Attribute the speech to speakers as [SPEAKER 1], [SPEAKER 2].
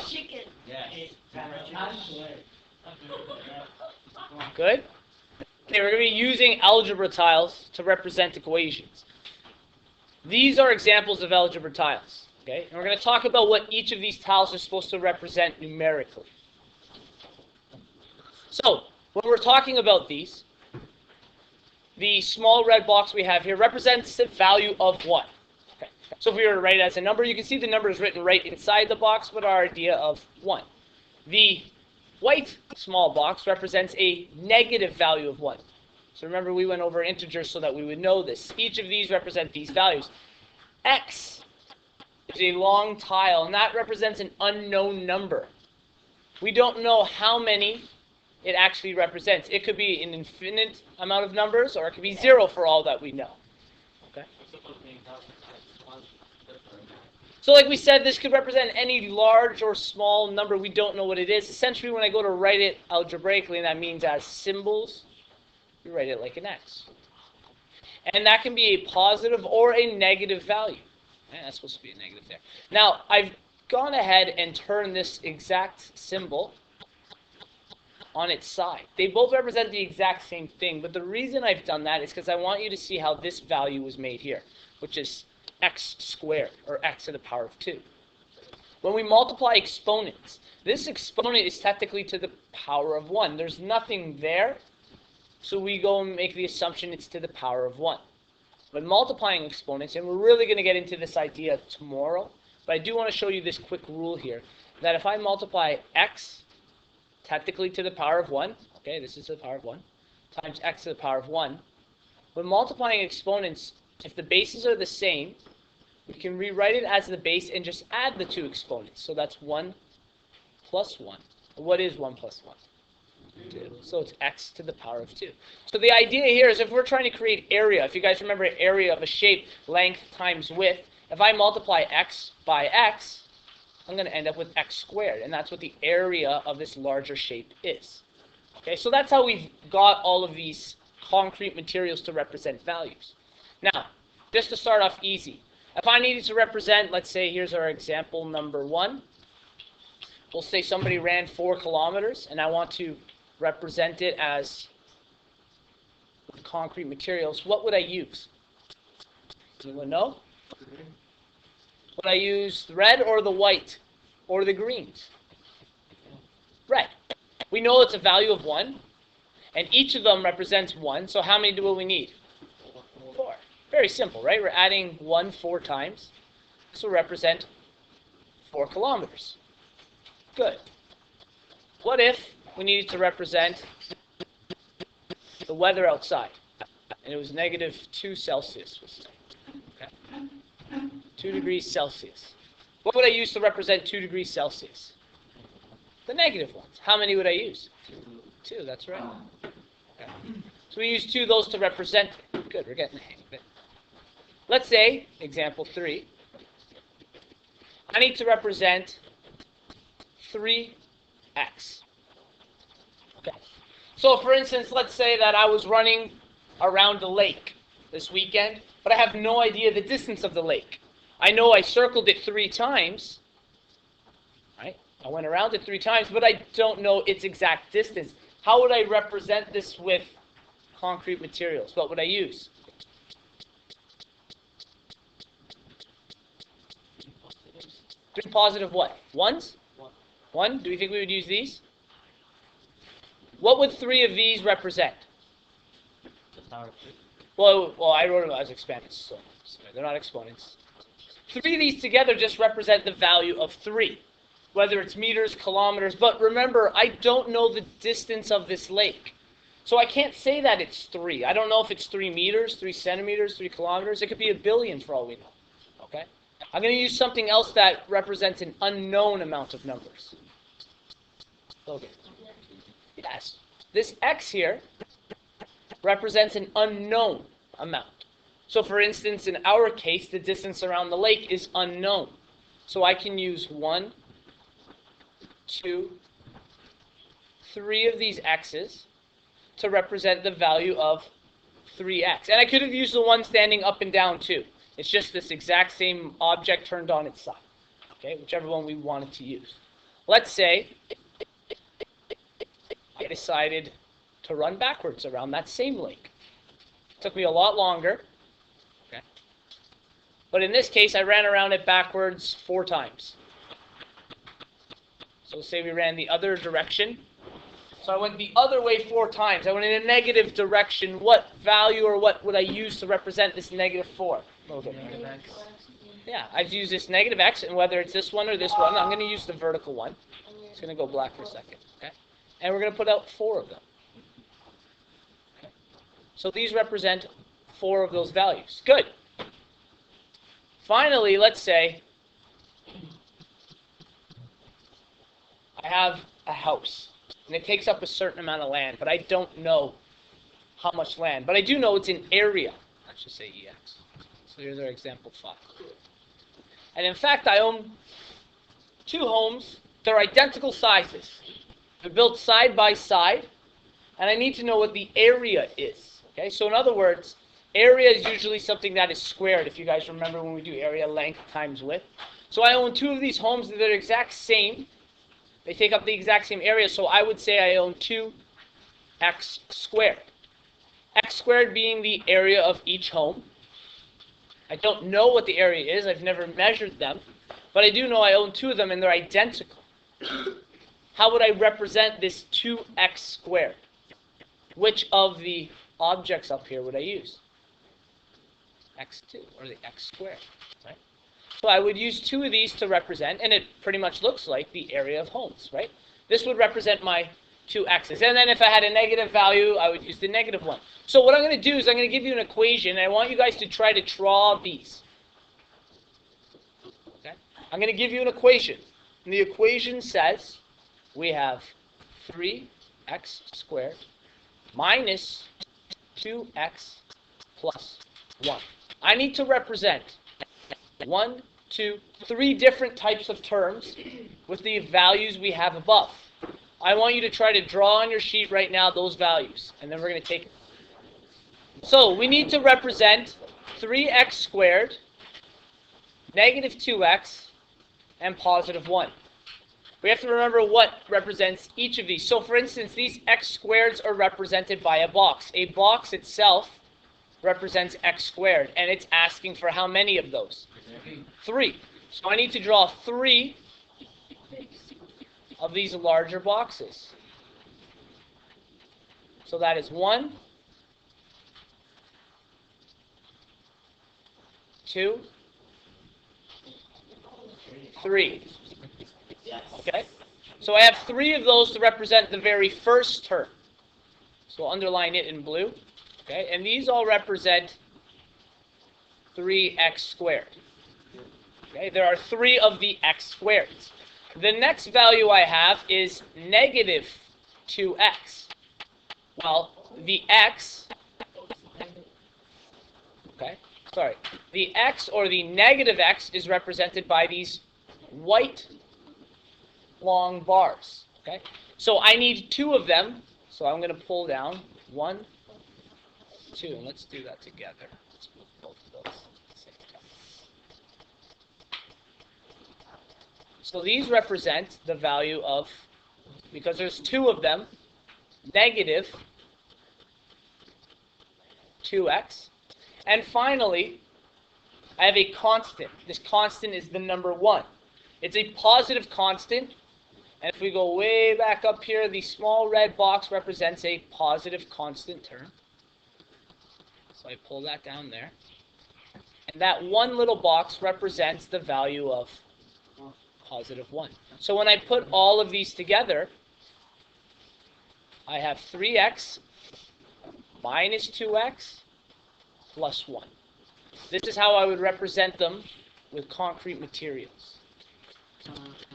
[SPEAKER 1] Chicken.
[SPEAKER 2] Good. Okay, we're going to be using algebra tiles to represent equations. These are examples of algebra tiles. Okay, and we're going to talk about what each of these tiles are supposed to represent numerically. So, when we're talking about these, the small red box we have here represents the value of what? Okay. So if we were to write it as a number, you can see the number is written right inside the box with our idea of 1. The white small box represents a negative value of 1. So remember, we went over integers so that we would know this. Each of these represent these values. X is a long tile, and that represents an unknown number. We don't know how many it actually represents. It could be an infinite amount of numbers, or it could be 0 for all that we know. Okay. So like we said, this could represent any large or small number. We don't know what it is. Essentially, when I go to write it algebraically, and that means as symbols, we write it like an X. And that can be a positive or a negative value. And that's supposed to be a negative there. Now, I've gone ahead and turned this exact symbol on its side. They both represent the exact same thing, but the reason I've done that is because I want you to see how this value was made here, which is x squared, or x to the power of 2. When we multiply exponents, this exponent is technically to the power of 1. There's nothing there, so we go and make the assumption it's to the power of 1. When multiplying exponents, and we're really going to get into this idea tomorrow, but I do want to show you this quick rule here, that if I multiply x, technically to the power of 1, okay, this is to the power of 1, times x to the power of 1, when multiplying exponents, if the bases are the same, we can rewrite it as the base and just add the two exponents. So that's 1 plus 1. What is 1 plus 1? 2. So it's x to the power of 2. So the idea here is if we're trying to create area, if you guys remember area of a shape, length times width, if I multiply x by x, I'm going to end up with x squared, and that's what the area of this larger shape is. Okay, so that's how we've got all of these concrete materials to represent values. Now, just to start off easy, if I needed to represent, let's say here's our example number 1. We'll say somebody ran 4 kilometers, and I want to represent it as concrete materials. What would I use? Anyone know? Would I use the red or the white or the greens? Red. We know it's a value of 1, and each of them represents 1. So how many do we need? 4. Very simple, right? We're adding 1 4 times. This will represent 4 kilometers. Good. What if we needed to represent the weather outside, and it was -2 Celsius? Okay. 2 degrees Celsius. What would I use to represent 2 degrees Celsius? The negative ones. How many would I use? 2, that's right. Okay. So we use 2 of those to represent it. Good, we're getting the hang of it. Let's say, example 3, I need to represent 3x. Okay. So for instance, let's say that I was running around a lake this weekend, but I have no idea the distance of the lake. I know I circled it 3 times, right? I went around it 3 times, but I don't know its exact distance. How would I represent this with concrete materials? What would I use? 3 positive what? 1s? 1? Do we think we would use these? What would 3 of these represent? Well, I wrote them as exponents, so they're not exponents. 3 of these together just represent the value of 3, whether it's meters, kilometers. But remember, I don't know the distance of this lake. So I can't say that it's 3. I don't know if it's 3 meters, 3 centimeters, 3 kilometers. It could be a billion for all we know. Okay? I'm going to use something else that represents an unknown amount of numbers. Okay. Yes. This x here represents an unknown amount. So for instance, in our case, the distance around the lake is unknown. So I can use 1, 2, 3 of these x's to represent the value of 3x. And I could have used the one standing up and down too. It's just this exact same object turned on its side. Okay, whichever one we wanted to use. Let's say I decided to run backwards around that same lake. It took me a lot longer. Okay. But in this case, I ran around it backwards 4 times. So say we ran the other direction. So I went the other way 4 times. I went in a negative direction. What value or what would I use to represent this negative 4? Okay. Yeah, I've used this negative x, and whether it's this one or this one, I'm going to use the vertical one. It's going to go black for a second. Okay? And we're going to put out 4 of them. Okay? So these represent 4 of those values. Good. Finally, let's say I have a house, and it takes up a certain amount of land, but I don't know how much land. But I do know it's an area. Let's just say EX. So here's our example 5. And in fact, I own 2 homes. They're identical sizes. They're built side by side, and I need to know what the area is. Okay, so in other words, area is usually something that is squared, if you guys remember when we do area length times width. So I own 2 of these homes that are the exact same. They take up the exact same area, so I would say I own 2x squared. X squared being the area of each home. I don't know what the area is. I've never measured them. But I do know I own 2 of them, and they're identical. How would I represent this 2x squared? Which of the objects up here would I use? x2, or the x squared. Right? So I would use 2 of these to represent, and it pretty much looks like the area of homes. Right? This would represent my 2 x's. And then if I had a negative value, I would use the negative one. So what I'm going to do is I'm going to give you an equation, and I want you guys to try to draw these. Okay? I'm going to give you an equation. And the equation says we have 3x squared minus 2x plus 1. I need to represent 1, 2, 3 different types of terms with the values we have above. I want you to try to draw on your sheet right now those values, and then we're going to take it. So we need to represent 3x squared, negative 2x, and positive 1. We have to remember what represents each of these. So for instance, these x squareds are represented by a box. A box itself represents x squared, and it's asking for how many of those? 3. So I need to draw 3 of these larger boxes. So that is 1, 2, 3. Okay? So I have 3 of those to represent the very first term. So I'll underline it in blue. Okay? And these all represent 3x squared. Okay? There are 3 of the x squareds. The next value I have is negative 2x. Well, the x, the x or the negative x is represented by these white long bars. Okay, so I need 2 of them. So I'm going to pull down 1, 2, and let's do that together. Let's move both of those. So these represent the value of, because there's 2 of them, negative 2x. And finally, I have a constant. This constant is the number 1. It's a positive constant. And if we go way back up here, the small red box represents a positive constant term. So I pull that down there. And that one little box represents the value of positive 1. So when I put all of these together, I have 3x minus 2x plus 1. This is how I would represent them with concrete materials.